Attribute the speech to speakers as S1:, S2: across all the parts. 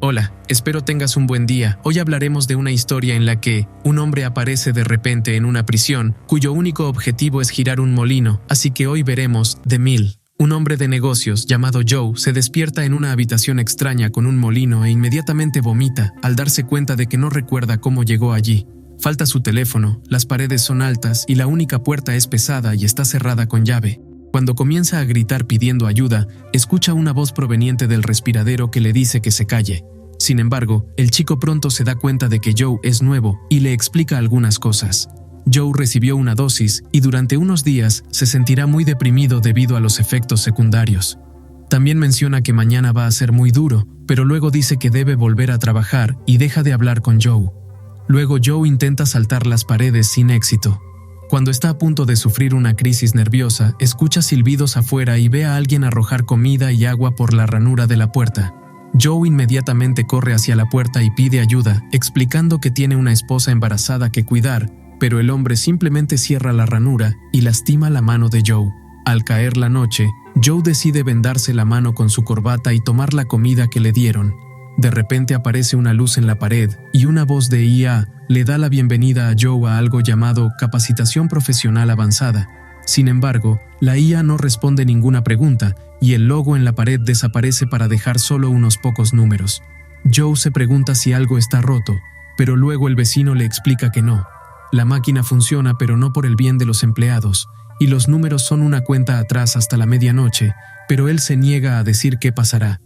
S1: Hola, espero tengas un buen día. Hoy hablaremos de una historia en la que un hombre aparece de repente en una prisión, cuyo único objetivo es girar un molino, así que hoy veremos The Mill. Un hombre de negocios llamado Joe se despierta en una habitación extraña con un molino e inmediatamente vomita al darse cuenta de que no recuerda cómo llegó allí. Falta su teléfono, las paredes son altas y la única puerta es pesada y está cerrada con llave. Cuando comienza a gritar pidiendo ayuda, escucha una voz proveniente del respiradero que le dice que se calle. Sin embargo, el chico pronto se da cuenta de que Joe es nuevo y le explica algunas cosas. Joe recibió una dosis y durante unos días se sentirá muy deprimido debido a los efectos secundarios. También menciona que mañana va a ser muy duro, pero luego dice que debe volver a trabajar y deja de hablar con Joe. Luego Joe intenta saltar las paredes sin éxito. Cuando está a punto de sufrir una crisis nerviosa, escucha silbidos afuera y ve a alguien arrojar comida y agua por la ranura de la puerta. Joe inmediatamente corre hacia la puerta y pide ayuda, explicando que tiene una esposa embarazada que cuidar, pero el hombre simplemente cierra la ranura y lastima la mano de Joe. Al caer la noche, Joe decide vendarse la mano con su corbata y tomar la comida que le dieron. De repente aparece una luz en la pared y una voz de IA le da la bienvenida a Joe a algo llamado Capacitación Profesional Avanzada. Sin embargo, la IA no responde ninguna pregunta y el logo en la pared desaparece para dejar solo unos pocos números. Joe se pregunta si algo está roto, pero luego el vecino le explica que no. La máquina funciona pero no por el bien de los empleados, y los números son una cuenta atrás hasta la medianoche, pero él se niega a decir qué pasará.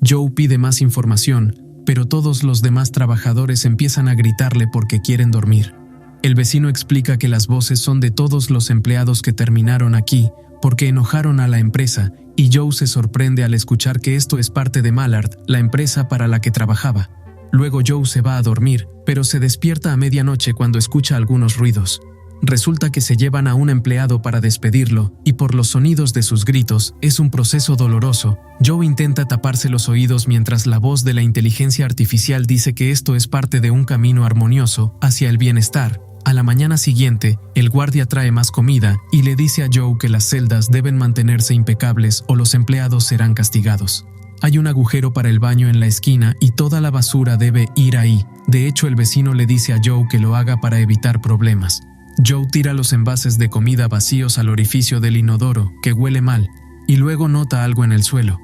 S1: Joe pide más información, pero todos los demás trabajadores empiezan a gritarle porque quieren dormir. El vecino explica que las voces son de todos los empleados que terminaron aquí porque enojaron a la empresa, y Joe se sorprende al escuchar que esto es parte de Mallard, la empresa para la que trabajaba. Luego Joe se va a dormir, pero se despierta a medianoche cuando escucha algunos ruidos. Resulta que se llevan a un empleado para despedirlo, y por los sonidos de sus gritos, es un proceso doloroso. Joe intenta taparse los oídos mientras la voz de la inteligencia artificial dice que esto es parte de un camino armonioso hacia el bienestar. A la mañana siguiente, el guardia trae más comida y le dice a Joe que las celdas deben mantenerse impecables o los empleados serán castigados. Hay un agujero para el baño en la esquina y toda la basura debe ir ahí. De hecho, el vecino le dice a Joe que lo haga para evitar problemas. Joe tira los envases de comida vacíos al orificio del inodoro, que huele mal, y luego nota algo en el suelo.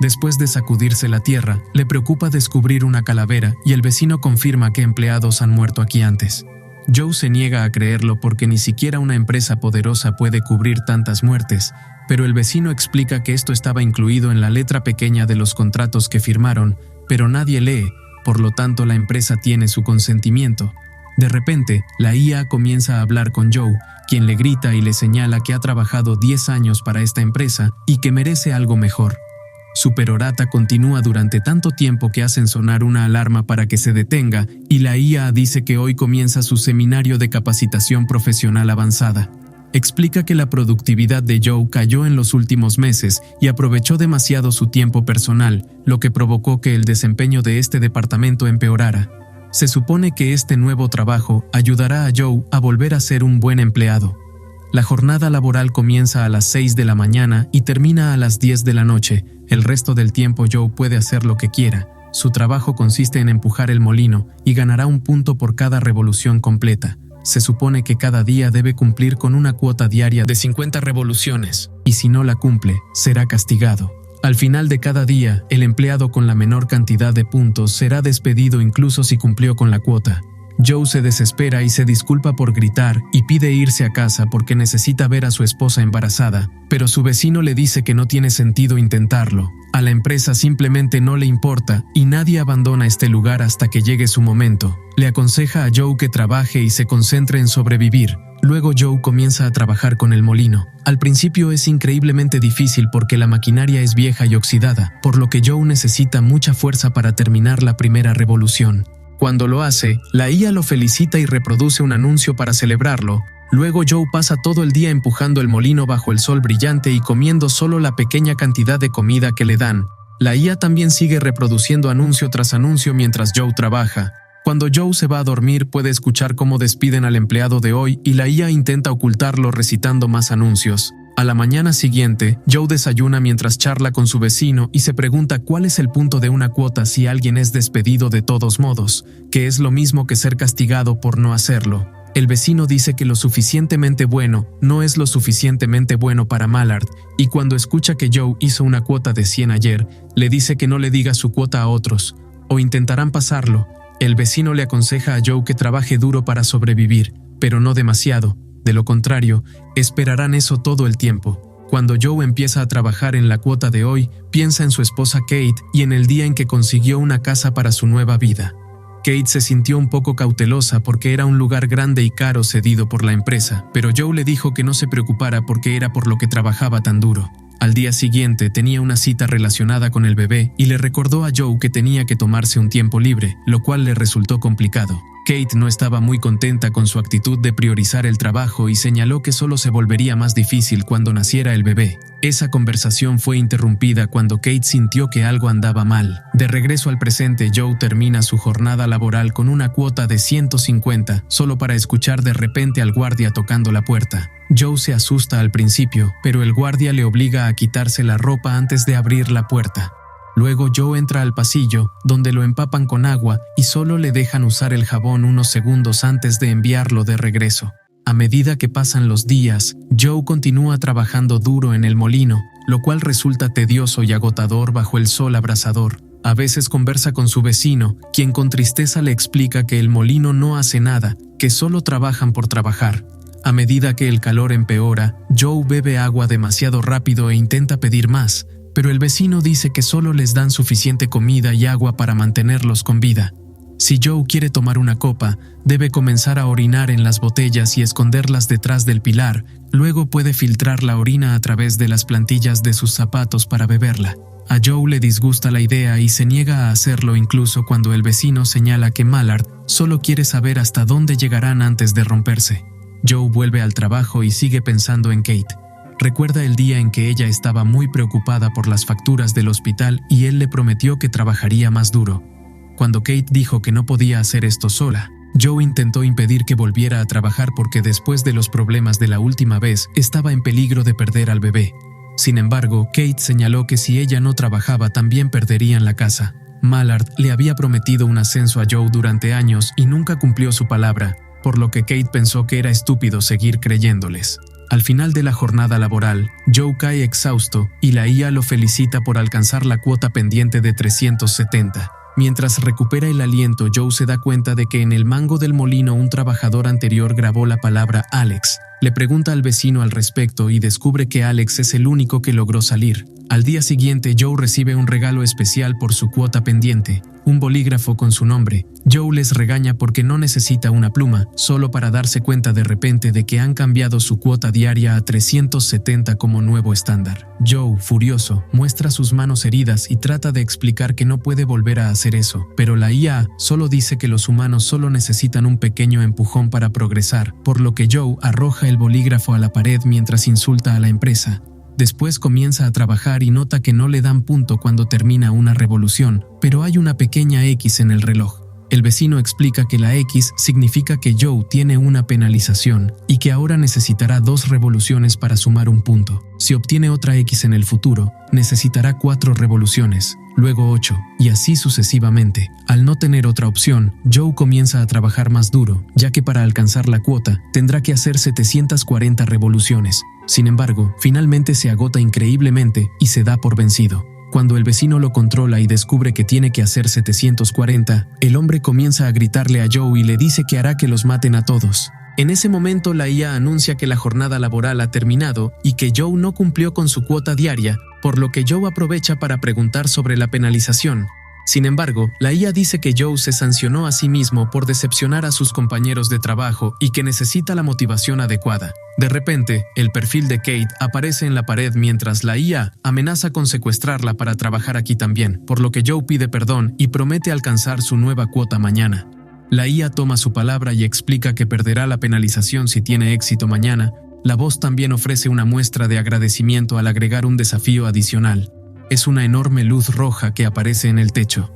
S1: Después de sacudirse la tierra, le preocupa descubrir una calavera y el vecino confirma que empleados han muerto aquí antes. Joe se niega a creerlo porque ni siquiera una empresa poderosa puede cubrir tantas muertes, pero el vecino explica que esto estaba incluido en la letra pequeña de los contratos que firmaron, pero nadie lee, por lo tanto la empresa tiene su consentimiento. De repente, la IA comienza a hablar con Joe, quien le grita y le señala que ha trabajado 10 años para esta empresa y que merece algo mejor. Su perorata continúa durante tanto tiempo que hacen sonar una alarma para que se detenga, y la IA dice que hoy comienza su seminario de capacitación profesional avanzada. Explica que la productividad de Joe cayó en los últimos meses y aprovechó demasiado su tiempo personal, lo que provocó que el desempeño de este departamento empeorara. Se supone que este nuevo trabajo ayudará a Joe a volver a ser un buen empleado. La jornada laboral comienza a las 6 de la mañana y termina a las 10 de la noche. El resto del tiempo Joe puede hacer lo que quiera. Su trabajo consiste en empujar el molino y ganará un punto por cada revolución completa. Se supone que cada día debe cumplir con una cuota diaria de 50 revoluciones, y si no la cumple, será castigado. Al final de cada día, el empleado con la menor cantidad de puntos será despedido incluso si cumplió con la cuota. Joe se desespera y se disculpa por gritar y pide irse a casa porque necesita ver a su esposa embarazada, pero su vecino le dice que no tiene sentido intentarlo. A la empresa simplemente no le importa y nadie abandona este lugar hasta que llegue su momento. Le aconseja a Joe que trabaje y se concentre en sobrevivir. Luego Joe comienza a trabajar con el molino. Al principio es increíblemente difícil porque la maquinaria es vieja y oxidada, por lo que Joe necesita mucha fuerza para terminar la primera revolución. Cuando lo hace, la IA lo felicita y reproduce un anuncio para celebrarlo. Luego Joe pasa todo el día empujando el molino bajo el sol brillante y comiendo solo la pequeña cantidad de comida que le dan. La IA también sigue reproduciendo anuncio tras anuncio mientras Joe trabaja. Cuando Joe se va a dormir puede escuchar cómo despiden al empleado de hoy y la IA intenta ocultarlo recitando más anuncios. A la mañana siguiente, Joe desayuna mientras charla con su vecino y se pregunta cuál es el punto de una cuota si alguien es despedido de todos modos, que es lo mismo que ser castigado por no hacerlo. El vecino dice que lo suficientemente bueno no es lo suficientemente bueno para Mallard, y cuando escucha que Joe hizo una cuota de 100 ayer, le dice que no le diga su cuota a otros, o intentarán pasarlo. El vecino le aconseja a Joe que trabaje duro para sobrevivir, pero no demasiado. De lo contrario, esperarán eso todo el tiempo. Cuando Joe empieza a trabajar en la cuota de hoy, piensa en su esposa Kate y en el día en que consiguió una casa para su nueva vida. Kate se sintió un poco cautelosa porque era un lugar grande y caro cedido por la empresa, pero Joe le dijo que no se preocupara porque era por lo que trabajaba tan duro. Al día siguiente tenía una cita relacionada con el bebé y le recordó a Joe que tenía que tomarse un tiempo libre, lo cual le resultó complicado. Kate no estaba muy contenta con su actitud de priorizar el trabajo y señaló que solo se volvería más difícil cuando naciera el bebé. Esa conversación fue interrumpida cuando Kate sintió que algo andaba mal. De regreso al presente, Joe termina su jornada laboral con una cuota de 150, solo para escuchar de repente al guardia tocando la puerta. Joe se asusta al principio, pero el guardia le obliga a quitarse la ropa antes de abrir la puerta. Luego Joe entra al pasillo, donde lo empapan con agua y solo le dejan usar el jabón unos segundos antes de enviarlo de regreso. A medida que pasan los días, Joe continúa trabajando duro en el molino, lo cual resulta tedioso y agotador bajo el sol abrasador. A veces conversa con su vecino, quien con tristeza le explica que el molino no hace nada, que solo trabajan por trabajar. A medida que el calor empeora, Joe bebe agua demasiado rápido e intenta pedir más, pero el vecino dice que solo les dan suficiente comida y agua para mantenerlos con vida. Si Joe quiere tomar una copa, debe comenzar a orinar en las botellas y esconderlas detrás del pilar, luego puede filtrar la orina a través de las plantillas de sus zapatos para beberla. A Joe le disgusta la idea y se niega a hacerlo incluso cuando el vecino señala que Mallard solo quiere saber hasta dónde llegarán antes de romperse. Joe vuelve al trabajo y sigue pensando en Kate. Recuerda el día en que ella estaba muy preocupada por las facturas del hospital y él le prometió que trabajaría más duro. Cuando Kate dijo que no podía hacer esto sola, Joe intentó impedir que volviera a trabajar porque después de los problemas de la última vez estaba en peligro de perder al bebé. Sin embargo, Kate señaló que si ella no trabajaba también perderían la casa. Mallard le había prometido un ascenso a Joe durante años y nunca cumplió su palabra, por lo que Kate pensó que era estúpido seguir creyéndoles. Al final de la jornada laboral, Joe cae exhausto y la IA lo felicita por alcanzar la cuota pendiente de 370. Mientras recupera el aliento, Joe se da cuenta de que en el mango del molino un trabajador anterior grabó la palabra Alex. Le pregunta al vecino al respecto y descubre que Alex es el único que logró salir. Al día siguiente, Joe recibe un regalo especial por su cuota pendiente, un bolígrafo con su nombre. Joe les regaña porque no necesita una pluma, solo para darse cuenta de repente de que han cambiado su cuota diaria a 370 como nuevo estándar. Joe, furioso, muestra sus manos heridas y trata de explicar que no puede volver a hacer eso, pero la IA solo dice que los humanos solo necesitan un pequeño empujón para progresar, por lo que Joe arroja el bolígrafo a la pared mientras insulta a la empresa. Después comienza a trabajar y nota que no le dan punto cuando termina una revolución, pero hay una pequeña X en el reloj. El vecino explica que la X significa que Joe tiene una penalización y que ahora necesitará 2 revoluciones para sumar un punto. Si obtiene otra X en el futuro, necesitará 4 revoluciones, luego 8, y así sucesivamente. Al no tener otra opción, Joe comienza a trabajar más duro, ya que para alcanzar la cuota, tendrá que hacer 740 revoluciones. Sin embargo, finalmente se agota increíblemente y se da por vencido. Cuando el vecino lo controla y descubre que tiene que hacer 740, el hombre comienza a gritarle a Joe y le dice que hará que los maten a todos. En ese momento, la IA anuncia que la jornada laboral ha terminado y que Joe no cumplió con su cuota diaria, por lo que Joe aprovecha para preguntar sobre la penalización. Sin embargo, la IA dice que Joe se sancionó a sí mismo por decepcionar a sus compañeros de trabajo y que necesita la motivación adecuada. De repente, el perfil de Kate aparece en la pared mientras la IA amenaza con secuestrarla para trabajar aquí también, por lo que Joe pide perdón y promete alcanzar su nueva cuota mañana. La IA toma su palabra y explica que perderá la penalización si tiene éxito mañana. La voz también ofrece una muestra de agradecimiento al agregar un desafío adicional. Es una enorme luz roja que aparece en el techo.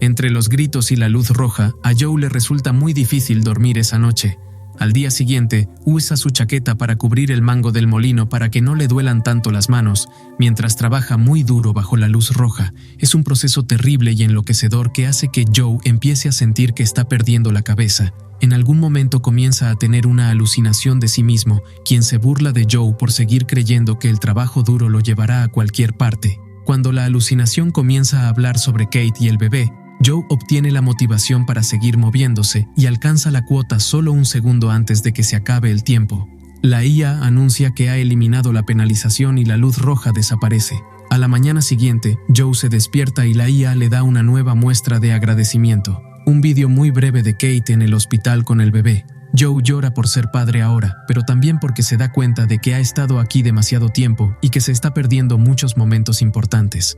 S1: Entre los gritos y la luz roja, a Joe le resulta muy difícil dormir esa noche. Al día siguiente, usa su chaqueta para cubrir el mango del molino para que no le duelan tanto las manos, mientras trabaja muy duro bajo la luz roja. Es un proceso terrible y enloquecedor que hace que Joe empiece a sentir que está perdiendo la cabeza. En algún momento comienza a tener una alucinación de sí mismo, quien se burla de Joe por seguir creyendo que el trabajo duro lo llevará a cualquier parte. Cuando la alucinación comienza a hablar sobre Kate y el bebé, Joe obtiene la motivación para seguir moviéndose y alcanza la cuota solo un segundo antes de que se acabe el tiempo. La IA anuncia que ha eliminado la penalización y la luz roja desaparece. A la mañana siguiente, Joe se despierta y la IA le da una nueva muestra de agradecimiento. Un vídeo muy breve de Kate en el hospital con el bebé. Joe llora por ser padre ahora, pero también porque se da cuenta de que ha estado aquí demasiado tiempo y que se está perdiendo muchos momentos importantes.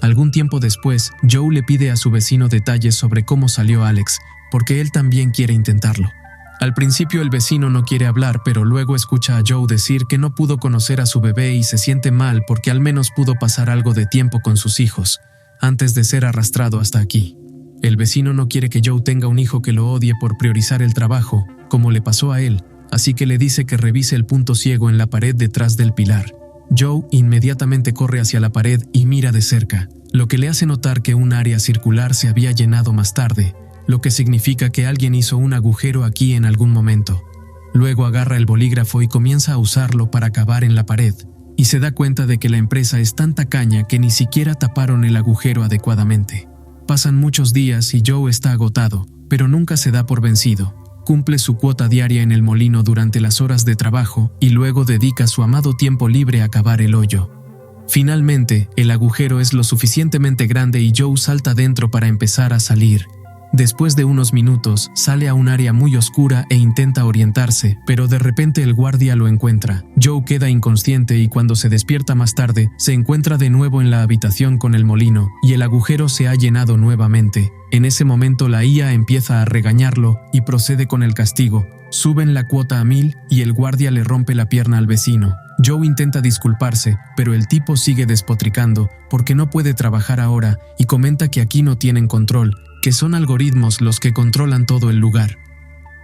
S1: Algún tiempo después, Joe le pide a su vecino detalles sobre cómo salió Alex, porque él también quiere intentarlo. Al principio el vecino no quiere hablar, pero luego escucha a Joe decir que no pudo conocer a su bebé y se siente mal porque al menos pudo pasar algo de tiempo con sus hijos, antes de ser arrastrado hasta aquí. El vecino no quiere que Joe tenga un hijo que lo odie por priorizar el trabajo, como le pasó a él, así que le dice que revise el punto ciego en la pared detrás del pilar. Joe inmediatamente corre hacia la pared y mira de cerca, lo que le hace notar que un área circular se había llenado más tarde, lo que significa que alguien hizo un agujero aquí en algún momento. Luego agarra el bolígrafo y comienza a usarlo para cavar en la pared, y se da cuenta de que la empresa es tan tacaña que ni siquiera taparon el agujero adecuadamente. Pasan muchos días y Joe está agotado, pero nunca se da por vencido. Cumple su cuota diaria en el molino durante las horas de trabajo y luego dedica su amado tiempo libre a cavar el hoyo. Finalmente, el agujero es lo suficientemente grande y Joe salta dentro para empezar a salir. Después de unos minutos, sale a un área muy oscura e intenta orientarse, pero de repente el guardia lo encuentra. Joe queda inconsciente y cuando se despierta más tarde, se encuentra de nuevo en la habitación con el molino y el agujero se ha llenado nuevamente. En ese momento la IA empieza a regañarlo y procede con el castigo. Suben la cuota a 1000 y el guardia le rompe la pierna al vecino. Joe intenta disculparse, pero el tipo sigue despotricando porque no puede trabajar ahora y comenta que aquí no tienen control, que son algoritmos los que controlan todo el lugar.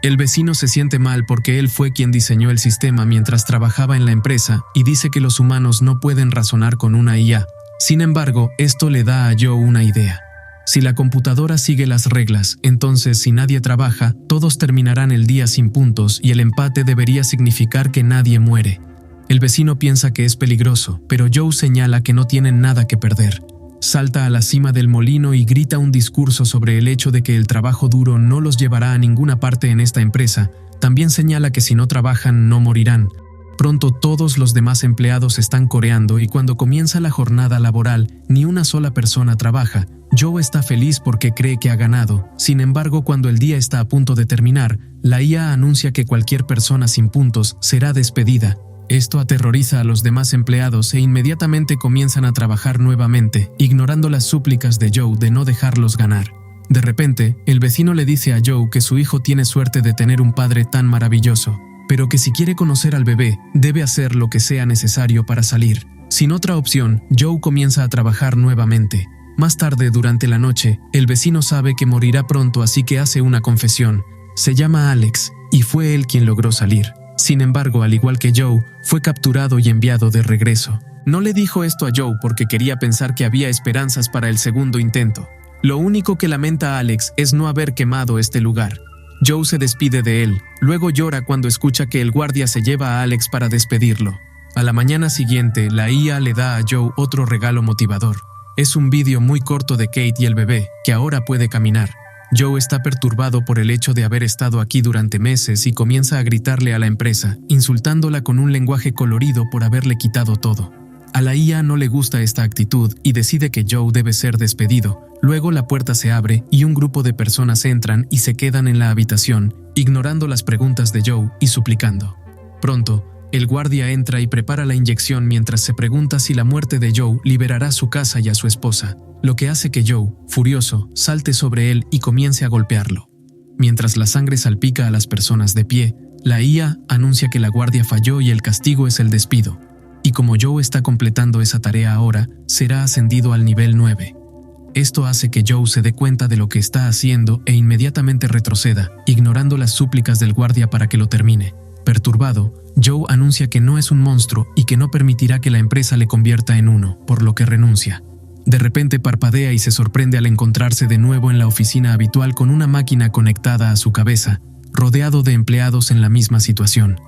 S1: El vecino se siente mal porque él fue quien diseñó el sistema mientras trabajaba en la empresa y dice que los humanos no pueden razonar con una IA. Sin embargo, esto le da a Joe una idea. Si la computadora sigue las reglas, entonces si nadie trabaja, todos terminarán el día sin puntos y el empate debería significar que nadie muere. El vecino piensa que es peligroso, pero Joe señala que no tienen nada que perder. Salta a la cima del molino y grita un discurso sobre el hecho de que el trabajo duro no los llevará a ninguna parte en esta empresa. También señala que si no trabajan, no morirán. Pronto todos los demás empleados están coreando y cuando comienza la jornada laboral, ni una sola persona trabaja. Joe está feliz porque cree que ha ganado. Sin embargo, cuando el día está a punto de terminar, la IA anuncia que cualquier persona sin puntos será despedida. Esto aterroriza a los demás empleados e inmediatamente comienzan a trabajar nuevamente, ignorando las súplicas de Joe de no dejarlos ganar. De repente, el vecino le dice a Joe que su hijo tiene suerte de tener un padre tan maravilloso, pero que si quiere conocer al bebé, debe hacer lo que sea necesario para salir. Sin otra opción, Joe comienza a trabajar nuevamente. Más tarde, durante la noche, el vecino sabe que morirá pronto, así que hace una confesión. Se llama Alex, y fue él quien logró salir. Sin embargo, al igual que Joe, fue capturado y enviado de regreso. No le dijo esto a Joe porque quería pensar que había esperanzas para el segundo intento. Lo único que lamenta a Alex es no haber quemado este lugar. Joe se despide de él, luego llora cuando escucha que el guardia se lleva a Alex para despedirlo. A la mañana siguiente, la IA le da a Joe otro regalo motivador. Es un vídeo muy corto de Kate y el bebé, que ahora puede caminar. Joe está perturbado por el hecho de haber estado aquí durante meses y comienza a gritarle a la empresa, insultándola con un lenguaje colorido por haberle quitado todo. A la IA no le gusta esta actitud y decide que Joe debe ser despedido. Luego la puerta se abre y un grupo de personas entran y se quedan en la habitación, ignorando las preguntas de Joe y suplicando. Pronto, el guardia entra y prepara la inyección mientras se pregunta si la muerte de Joe liberará su casa y a su esposa, lo que hace que Joe, furioso, salte sobre él y comience a golpearlo. Mientras la sangre salpica a las personas de pie, la IA anuncia que la guardia falló y el castigo es el despido. Y como Joe está completando esa tarea ahora, será ascendido al nivel 9. Esto hace que Joe se dé cuenta de lo que está haciendo e inmediatamente retroceda, ignorando las súplicas del guardia para que lo termine. Perturbado, Joe anuncia que no es un monstruo y que no permitirá que la empresa le convierta en uno, por lo que renuncia. De repente parpadea y se sorprende al encontrarse de nuevo en la oficina habitual con una máquina conectada a su cabeza, rodeado de empleados en la misma situación.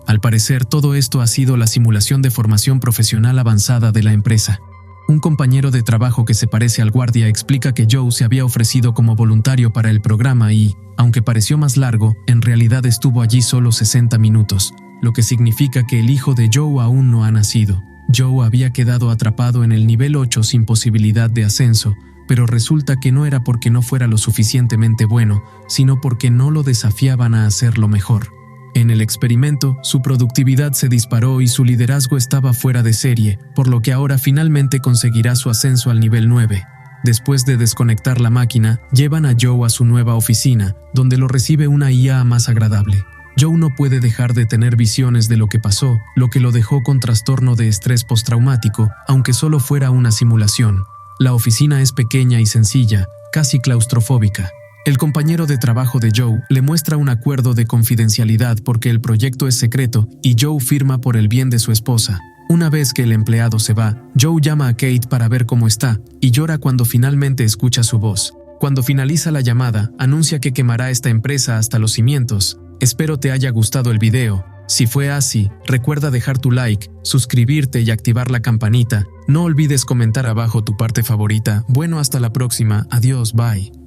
S1: Al parecer, todo esto ha sido la simulación de formación profesional avanzada de la empresa. Un compañero de trabajo que se parece al guardia explica que Joe se había ofrecido como voluntario para el programa y, aunque pareció más largo, en realidad estuvo allí solo 60 minutos, lo que significa que el hijo de Joe aún no ha nacido. Joe había quedado atrapado en el nivel 8 sin posibilidad de ascenso, pero resulta que no era porque no fuera lo suficientemente bueno, sino porque no lo desafiaban a hacerlo mejor. En el experimento, su productividad se disparó y su liderazgo estaba fuera de serie, por lo que ahora finalmente conseguirá su ascenso al nivel 9. Después de desconectar la máquina, llevan a Joe a su nueva oficina, donde lo recibe una IA más agradable. Joe no puede dejar de tener visiones de lo que pasó, lo que lo dejó con trastorno de estrés postraumático, aunque solo fuera una simulación. La oficina es pequeña y sencilla, casi claustrofóbica. El compañero de trabajo de Joe le muestra un acuerdo de confidencialidad porque el proyecto es secreto y Joe firma por el bien de su esposa. Una vez que el empleado se va, Joe llama a Kate para ver cómo está y llora cuando finalmente escucha su voz. Cuando finaliza la llamada, anuncia que quemará esta empresa hasta los cimientos. Espero te haya gustado el video. Si fue así, recuerda dejar tu like, suscribirte y activar la campanita. No olvides comentar abajo tu parte favorita. Bueno, hasta la próxima. Adiós, bye.